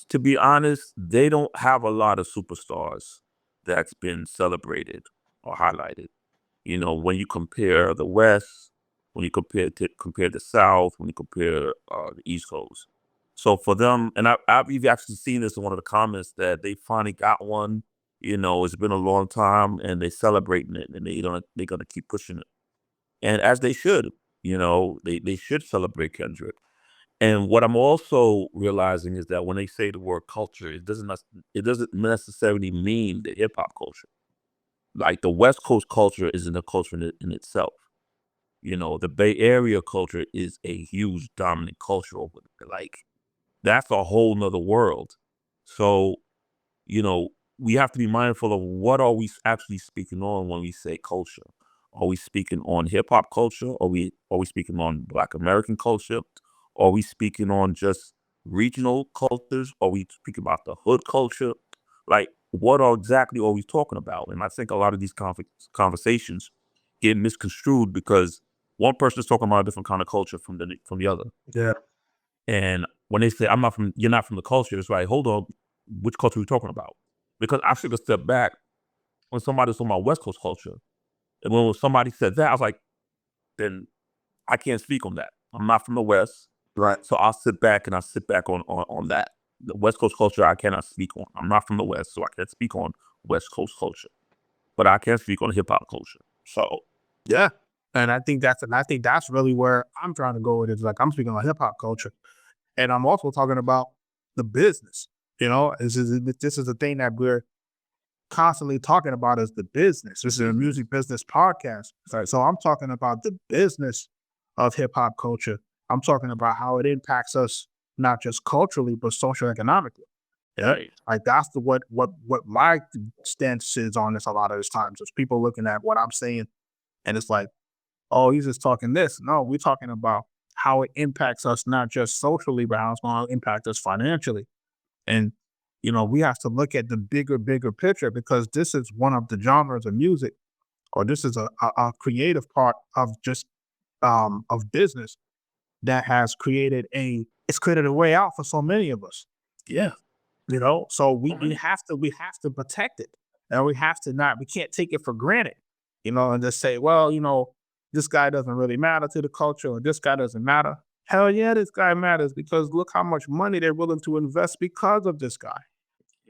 to be honest, they don't have a lot of superstars that's been celebrated or highlighted. You know, when you compare the West, when you compare the South, when you compare the East Coast. So for them, and I've even actually seen this in one of the comments that they finally got one. You know, it's been a long time, and they're celebrating it, and they're gonna keep pushing it, and as they should. You know, they should celebrate Kendrick. And what I'm also realizing is that when they say the word culture, it doesn't necessarily mean the hip hop culture. Like the West Coast culture isn't a culture in itself. You know, the Bay Area culture is a huge dominant culture over there. Like that's a whole nother world. So, you know, we have to be mindful of what are we actually speaking on when we say culture. Are we speaking on hip hop culture? Are we speaking on Black American culture? Are we speaking on just regional cultures? Are we speaking about the hood culture? Like, what exactly are we talking about? And I think a lot of these conversations get misconstrued because one person is talking about a different kind of culture from the other. Yeah. And when they say you're not from the culture, it's like, hold on, which culture are we talking about? Because I took a step back when somebody was talking about West Coast culture. And when somebody said that, I was like, then I can't speak on that. I'm not from the West. Right. So I'll sit back on that. the West Coast culture I cannot speak on. I'm not from the West, so I can't speak on West Coast culture. But I can speak on hip hop culture. So Yeah. And I think that's really where I'm trying to go with it. It's like I'm speaking on hip hop culture. And I'm also talking about the business. This is the thing that we're constantly talking about is the business. This is a music business podcast. Right? So I'm talking about the business of hip hop culture. I'm talking about how it impacts us not just culturally but socioeconomically. Yeah. right. Like that's what my stance is on this a lot of this times. Is people looking at what I'm saying and it's like, oh, he's just talking this. No, we're talking about how it impacts us not just socially, but how it's going to impact us financially. And we have to look at the bigger picture because this is one of the genres of music, or this is a creative part of just of business that has it's created a way out for so many of us. Yeah. So we have to protect it, and we can't take it for granted, and just say, well, this guy doesn't really matter to the culture, or this guy doesn't matter. Hell yeah, this guy matters because look how much money they're willing to invest because of this guy.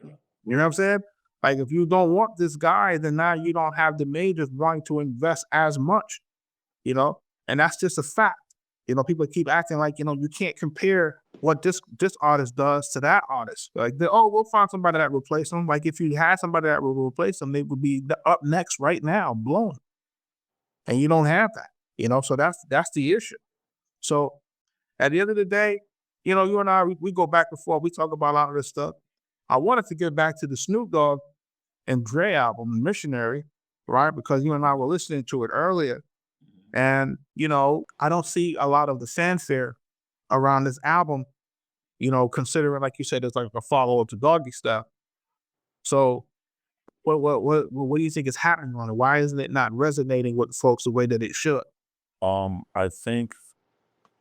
You know what I'm saying? Like if you don't want this guy, then now you don't have the majors wanting to invest as much, you know, and that's just a fact. People keep acting like, you can't compare what this artist does to that artist. Like, we'll find somebody that replace them. Like, if you had somebody that would replace them, they would be up next right now, blown. And you don't have that, So that's the issue. So at the end of the day, you and I, we go back and forth. We talk about a lot of this stuff. I wanted to get back to the Snoop Dogg and Dre album, Missionary, right? Because you and I were listening to it earlier. And, I don't see a lot of the fanfare around this album, considering, like you said, it's like a follow up to Doggy Style. So, what do you think is happening on it? Why isn't it not resonating with folks the way that it should? I think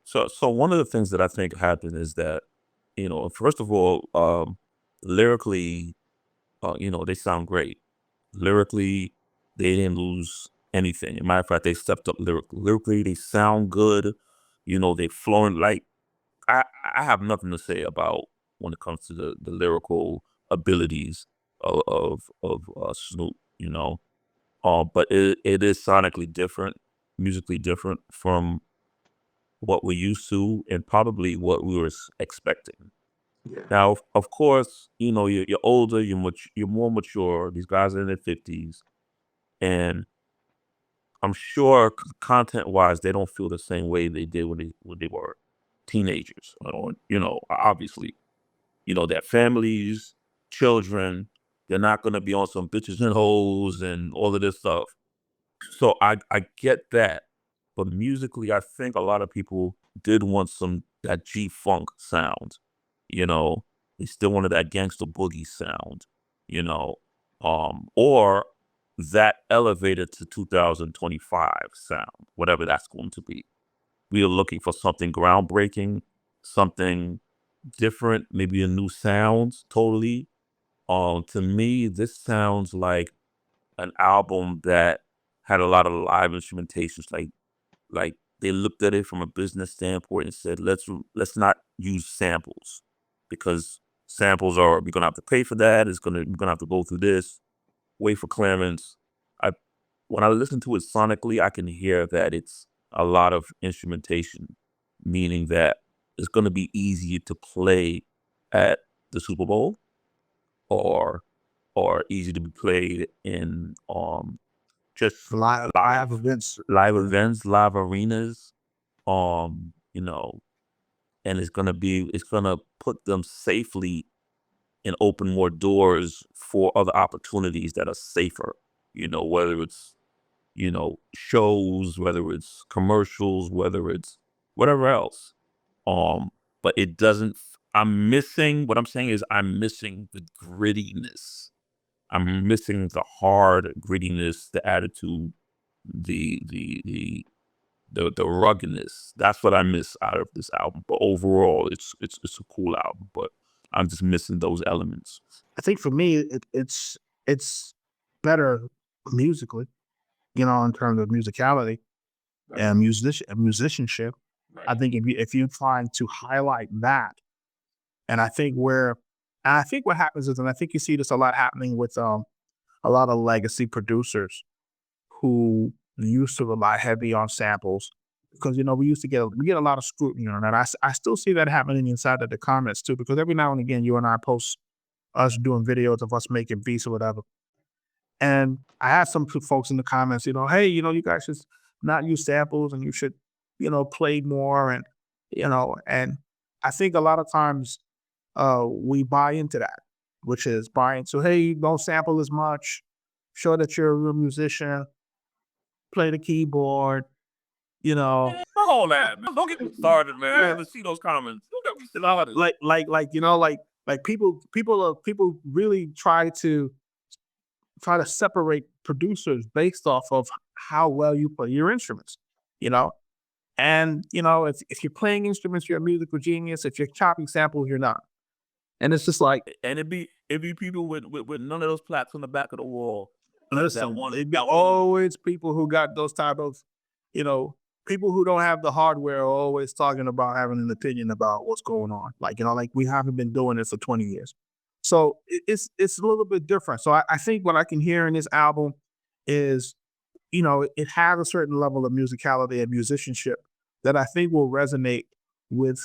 so. So one of the things that I think happened is that, first of all, lyrically, they sound great. Lyrically, they didn't lose anything. As a matter of fact, they stepped up lyrically. They sound good. They flowing like I have nothing to say about when it comes to the lyrical abilities of Snoop. But it is sonically different, musically different from what we're used to, and probably what we were expecting. Now, of course, you're older, you're more mature. These guys are in their 50s, and I'm sure content-wise, they don't feel the same way they did when they were teenagers. Obviously, their families, children. They're not gonna be on some bitches and hoes and all of this stuff. So I get that, but musically, I think a lot of people did want that G funk sound. You know, they still wanted that gangster boogie sound. Or that elevated to 2025 sound, whatever that's going to be. We are looking for something groundbreaking, something different, maybe a new sound, totally. To me, this sounds like an album that had a lot of live instrumentations. Like they looked at it from a business standpoint and said, let's not use samples because we're gonna have to pay for that. We're gonna have to go through this, wait for clearance. I When I listen to it sonically, I can hear that it's a lot of instrumentation, meaning that it's gonna be easier to play at the Super Bowl or easy to be played in just Live events. live events, live arenas. Um, you know, and it's gonna put them safely and open more doors for other opportunities that are safer. Whether it's shows, whether it's commercials, whether it's whatever else. But it doesn't. I'm missing. What I'm saying is, I'm missing the grittiness. I'm missing the hard grittiness, the attitude, the ruggedness. That's what I miss out of this album. But overall, it's a cool album. But I'm just missing those elements. I think for me, it's better musically, in terms of musicality and musicianship. I think if you're trying to highlight that, And I think what happens is, and I think you see this a lot happening with a lot of legacy producers who used to rely heavy on samples because we get a lot of scrutiny on that. I still see that happening inside of the comments too, because every now and again you and I post us doing videos of us making beats or whatever. And I have some folks in the comments, hey, you guys should not use samples and you should, play more and I think a lot of times we buy into that, which is buy into, hey, don't sample as much, show that you're a real musician, play the keyboard, you know, Man, fuck all that, man. Don't get me started, man. I haven't seen those comments. Don't get me started. people really try to separate producers based off of how well you play your instruments, you know? And, if you're playing instruments, you're a musical genius. If you're chopping samples, you're not. And it's just like, And it'd be people with none of those plaques on the back of the wall. listen, it be always people who got those type of, you know, people who don't have the hardware are always talking about having an opinion about what's going on. Like we haven't been doing this for 20 years. So it's a little bit different. So I think what I can hear in this album is, it has a certain level of musicality and musicianship that I think will resonate with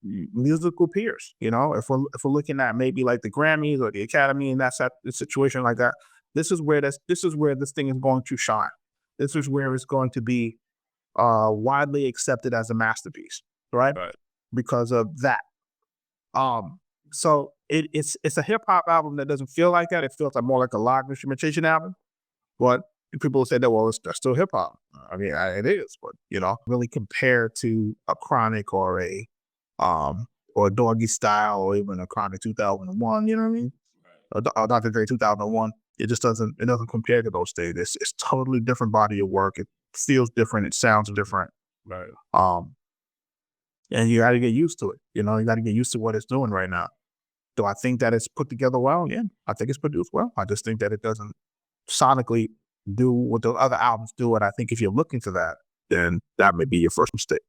musical peers. If we're looking at maybe like the Grammys or the Academy, and that's at the situation like that, this is where this thing is going to shine. This is where it's going to be widely accepted as a masterpiece, right? Right. Because of that. So it's a hip hop album that doesn't feel like that. It feels like more like a live instrumentation album. But people say that, well, that's still hip hop. I mean, it is, but really compared to a Chronic or a Doggy Style or even a Chronic 2001. You know what I mean? Or Dr. Dre 2001. It doesn't compare to those days. It's totally different body of work. It feels different. It sounds different. Right. And you got to get used to it. You got to get used to what it's doing right now. Do I think that it's put together well? Yeah, I think it's produced well. I just think that it doesn't sonically do what the other albums do. And I think if you're looking for that, then that may be your first mistake.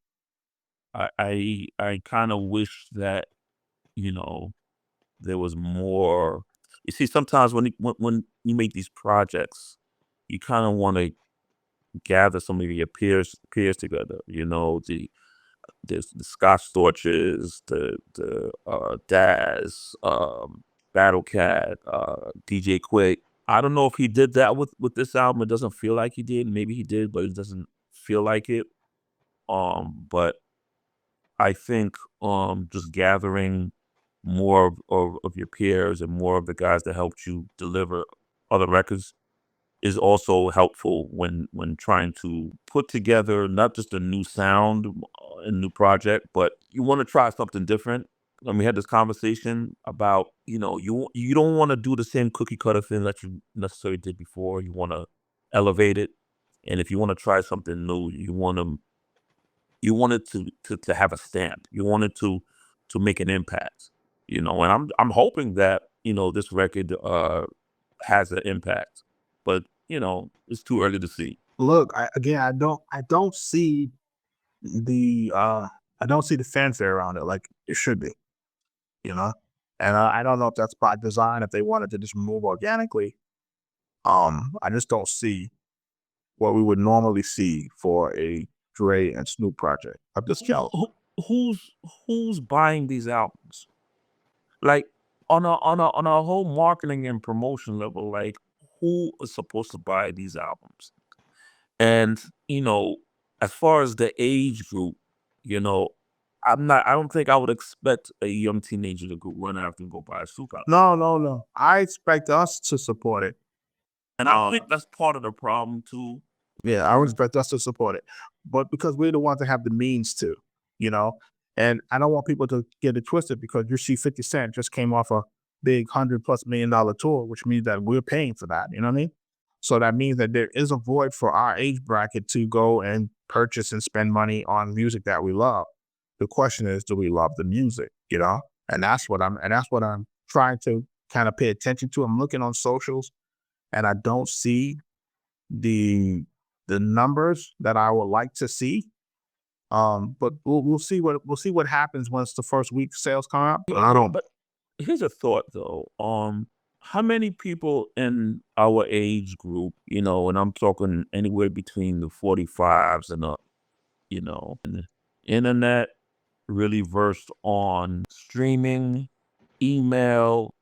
I kind of wish that there was more. You see, sometimes when you make these projects, you kind of want to gather some of your peers together. There's the Scott Storches, the Daz, Battle Cat, DJ Quick. I don't know if he did that with this album. It doesn't feel like he did. Maybe he did, but it doesn't feel like it. But I think just gathering more of your peers and more of the guys that helped you deliver other records is also helpful when trying to put together not just a new sound, a new project, but you want to try something different. And we had this conversation about, you don't want to do the same cookie cutter thing that you necessarily did before. You want to elevate it. And if you want to try something new, you want it to have a stamp. You want it to make an impact, and I'm hoping that, this record has an impact, but it's too early to see. Look, I don't see the fanfare around it like it should be, and I don't know if that's by design, if they wanted to just move organically. I just don't see what we would normally see for a Dre and Snoop project. I'm just jealous. Who's buying these albums? Like on a whole marketing and promotion level, like who is supposed to buy these albums? And as far as the age group, I don't think I would expect a young teenager to go run after and go buy a Snoop album. No. I expect us to support it. And I think that's part of the problem too. Yeah, I would expect us to support it. But because we're the ones that have the means to, and I don't want people to get it twisted, because you see 50 Cent just came off a big $100+ million tour, which means that we're paying for that. You know what I mean? So that means that there is a void for our age bracket to go and purchase and spend money on music that we love. The question is, do we love the music? And that's what I'm trying to kind of pay attention to. I'm looking on socials and I don't see the numbers that I would like to see. But we'll see what happens once the first week sales come out. But here's a thought though. How many people in our age group, and I'm talking anywhere between the 45s and up, and the internet really versed on streaming, email,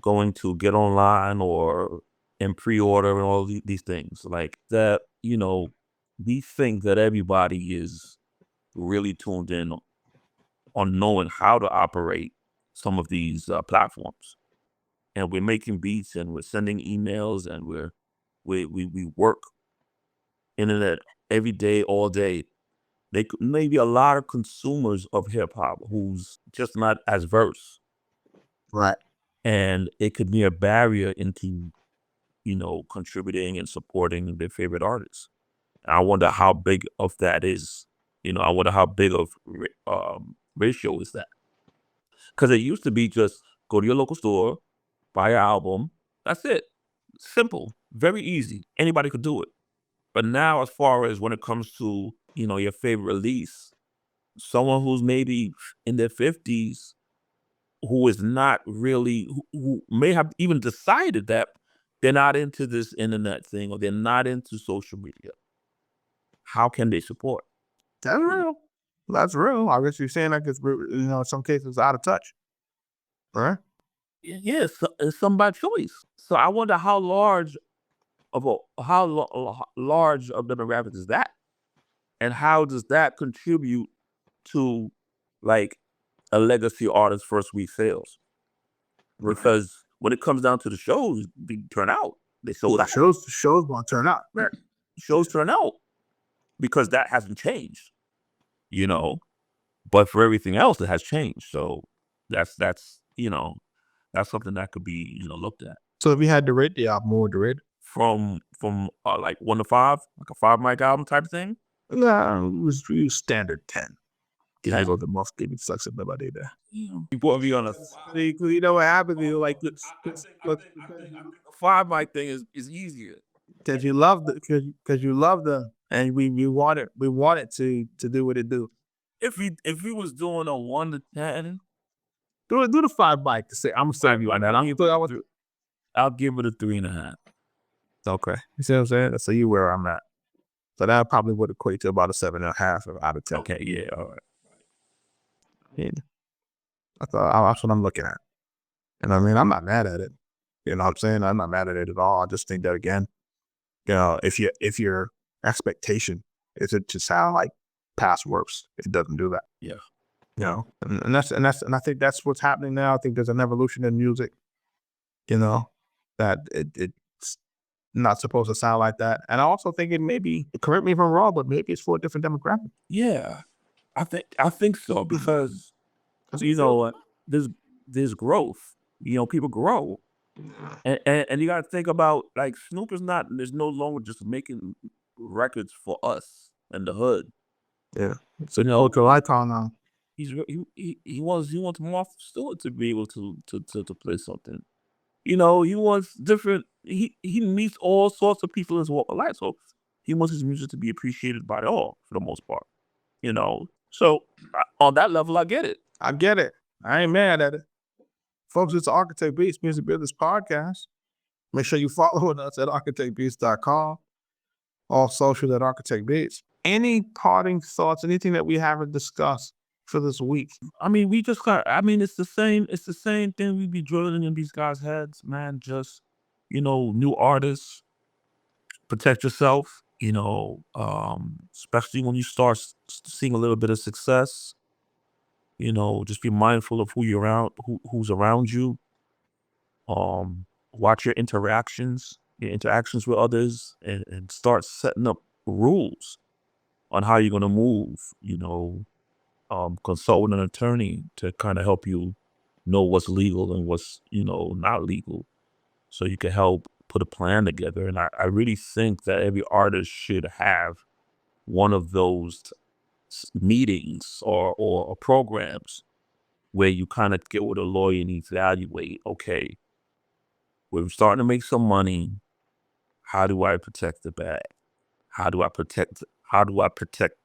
going to get online or in pre-order and all these things like that, we think that everybody is really tuned in on knowing how to operate some of these platforms. And we're making beats and we're sending emails and we work internet every day, all day. Maybe a lot of consumers of hip hop who's just not as versed. Right. And it could be a barrier into, contributing and supporting their favorite artists. And I wonder how big of that is. I wonder how big of ratio is that. Because it used to be just go to your local store, buy an album. That's it. Simple, very easy. Anybody could do it. But now, as far as when it comes to, your favorite release, someone who's maybe in their 50s, who is not really, who may have even decided that they're not into this internet thing or they're not into social media, how can they support? That's real. That's real. I guess you're saying like it's, in some cases out of touch. Right. Yes, it's some by choice. So I wonder how large of large of demographic is that, and how does that contribute to like a legacy artist's first week sales? Because when it comes down to the shows, they turn out. They sold out. Shows gonna turn out. Right. Shows turn out because that hasn't changed, But for everything else, it has changed. So that's something that could be looked at. So if you had to rate the album, what would you rate it? From like 1 to 5, like a 5 mic album type of thing. Nah, it was standard 10. Yeah. I go the most give me sucks in nobody there. You put me on a You know what happens? You like the 5 mic thing is easier. because you love them, and we want it to do what it do. If we was doing a 1 to 10, do the 5 mic to say I'm sorry you on that. I'll give it a 3.5. Okay, you see what I'm saying? So you where I'm at. So that probably would equate to about a 7.5 out of 10. Okay, yeah, all right. Yeah. That's what I'm looking at. And I mean, I'm not mad at it. You know what I'm saying? I'm not mad at it at all. I just think that again, if your expectation is it to sound like past works, it doesn't do that. Yeah. And I think that's what's happening now. I think there's an evolution in music, that it's not supposed to sound like that. And I also think it may be, correct me if I'm wrong, but maybe it's for a different demographic. Yeah. I think so because there's growth. People grow. And you got to think about like Snoop there's no longer just making records for us and the hood. Yeah. So ultra icon now. He wants Martha Stewart to be able to play something. He wants different. He meets all sorts of people in his walk of life, so he wants his music to be appreciated by all for the most part. So on that level, I get it. I get it. I ain't mad at it. Folks, it's Arkatech Beatz Music Business Podcast. Make sure you following us at arkatechbeatz.com. All social at Arkatech Beatz. Any parting thoughts, anything that we haven't discussed for this week? I mean, it's the same thing we be drilling in these guys' heads, man. Just, new artists, protect yourself, especially when you start seeing a little bit of success. Just be mindful of who's around you. Watch your interactions with others, and start setting up rules on how you're gonna move. Consult with an attorney to kind of help you know what's legal and what's not legal, so you can help put a plan together. And I really think that every artist should have one of those meetings or programs where you kind of get with a lawyer and evaluate, okay, we're starting to make some money. How do I protect the bag? How do I protect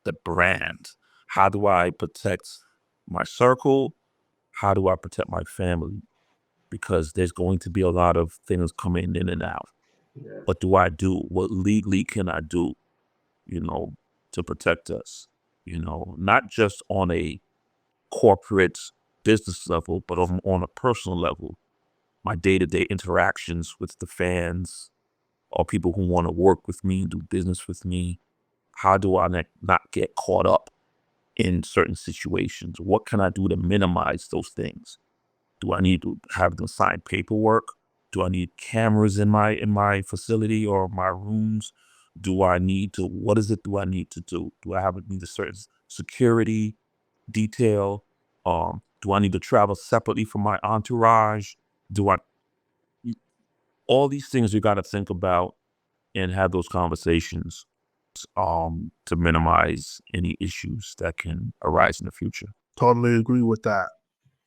the brand? How do I protect my circle? How do I protect my family? Because there's going to be a lot of things coming in and out. What do I do? What legally can I do, to protect us? Not just on a corporate business level, but on a personal level. My day-to-day interactions with the fans or people who want to work with me, do business with me. How do I not get caught up in certain situations? What can I do to minimize those things? Do I need to have them sign paperwork? Do I need cameras in my facility or my rooms? What is it do I need to do? Do I need a certain security detail? Do I need to travel separately from my entourage? All these things you got to think about and have those conversations to minimize any issues that can arise in the future. Totally agree with that.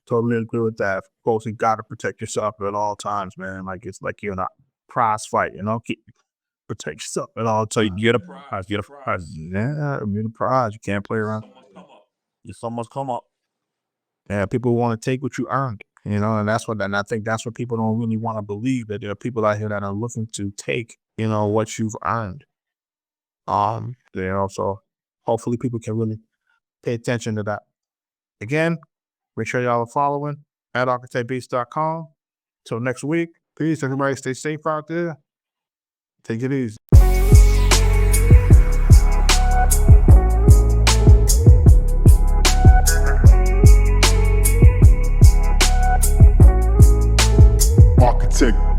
Totally agree with that. Of course, you got to protect yourself at all times, man. Like it's like you're in a prize fight, protect yourself at all times. You're the prize. You're the prize. Yeah, you're the prize. You can't play around. Someone's come up. Yeah, people want to take what you earned, and I think that's what people don't really want to believe, that there are people out here that are looking to take, what you've earned. So hopefully people can really pay attention to that. Again, make sure y'all are following at arkatechbeatz.com. Till next week, peace. Everybody stay safe out there. Take it easy. Arkatech.